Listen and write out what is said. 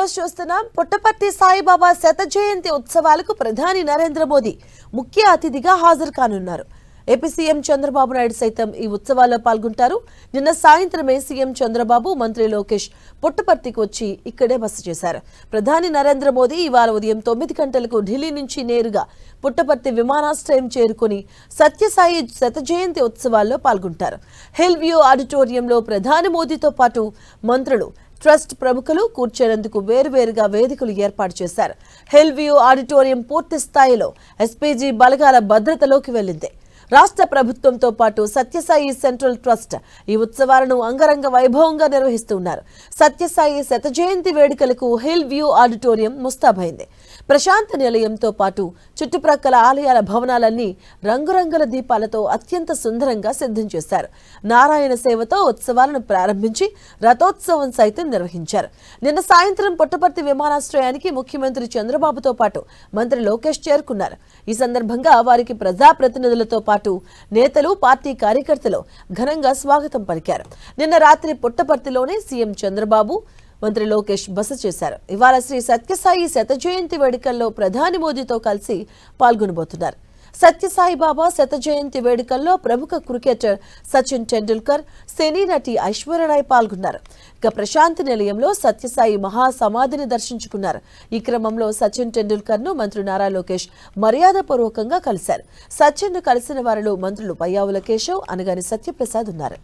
News చూస్తున్నాం. పుట్టపర్తి సాయిబాబా శత జయంతి ఉత్సవాలకు ప్రధాని నరేంద్ర మోదీ ముఖ్య అతిథిగా హాజరు కానున్నారు. ఏపీ సీఎం చంద్రబాబు నాయుడు సైతం ఈ ఉత్సవాల్లో పాల్గొంటారు. నిన్న సాయంత్రమే సీఎం చంద్రబాబు, మంత్రి లోకేష్ పుట్టపర్తికి వచ్చి ఇక్కడే బస చేశారు. ప్రధాని నరేంద్ర మోదీ ఇవాళ ఉదయం 9 గంటలకు ఢిల్లీ నుంచి నేరుగా పుట్టపర్తి విమానాశ్రయం చేరుకుని సత్యసాయి శత జయంతి ఉత్సవాల్లో పాల్గొంటారు. హిల్ వ్యూ ఆడిటోరియంలో ప్రధాని మోదీతో పాటు మంత్రులు, ట్రస్ట్ ప్రముఖులు కూర్చేందుకు వేరువేరుగా వేదికలు ఏర్పాటు చేశారు. హిల్ వ్యూ ఆడిటోరియం పూర్తి స్థాయిలో ఎస్పీజీ బలగాల భద్రతలోకి వెళ్లింది. రాష్ట్ర ప్రభుత్వంతో పాటు సత్యసాయి సెంట్రల్ ట్రస్ట్ ఈ ఉత్సవాలను అంగరంగ వైభవంగా నిర్వహిస్తున్నారు. సత్యసాయి శత జయంతి వేడుకలకు హిల్ వ్యూ ఆడిటోరియం ముస్తాబైంది. ప్రశాంత నిలయంతో పాటు చుట్టుప్రక్కల ఆలయాల భవనాలన్నీ రంగురంగుల దీపాలతో అత్యంత సుందరంగా సిద్ధం చేశారు. నారాయణ సేవతో ఉత్సవాలను ప్రారంభించి రథోత్సవం సైతం నిర్వహించారు. నిన్న సాయంత్రం పుట్టపర్తి విమానాశ్రయానికి ముఖ్యమంత్రి చంద్రబాబుతో పాటు మంత్రి లోకేష్ చేరుకున్నారు. ఈ సందర్భంగా వారికి ప్రజాప్రతినిధులతో పాటు నేతలు, పార్టీ కార్యకర్తలు ఘనంగా స్వాగతం పలికారు. నిన్న రాత్రి పుట్టపర్తిలోనే సీఎం చంద్రబాబు, మంత్రి లోకేష్ బస చేశారు. ఇవాళ శ్రీ సత్యసాయి శత జయంతి వేడుకల్లో ప్రధాని మోదీతో కలిసి పాల్గొనబోతున్నారు. సత్యసాయి బాబా శత జయంతి వేడుకల్లో ప్రముఖ క్రికెటర్ సచిన్ టెండూల్కర్, సినీ నటి ఐశ్వర్యరాయ్ పాల్గొన్నారు. ఇక ప్రశాంతి నిలయంలో సత్యసాయి మహాసమాధిని దర్శించుకున్నారు. ఈ క్రమంలో సచిన్ టెండూల్కర్ ను మంత్రి నారా లోకేష్ మర్యాదపూర్వకంగా కలిశారు. సచిన్ ను కలిసిన వారిలో మంత్రులు పయ్యావుల కేశవ్, అనగాని సత్యప్రసాద్ ఉన్నారు.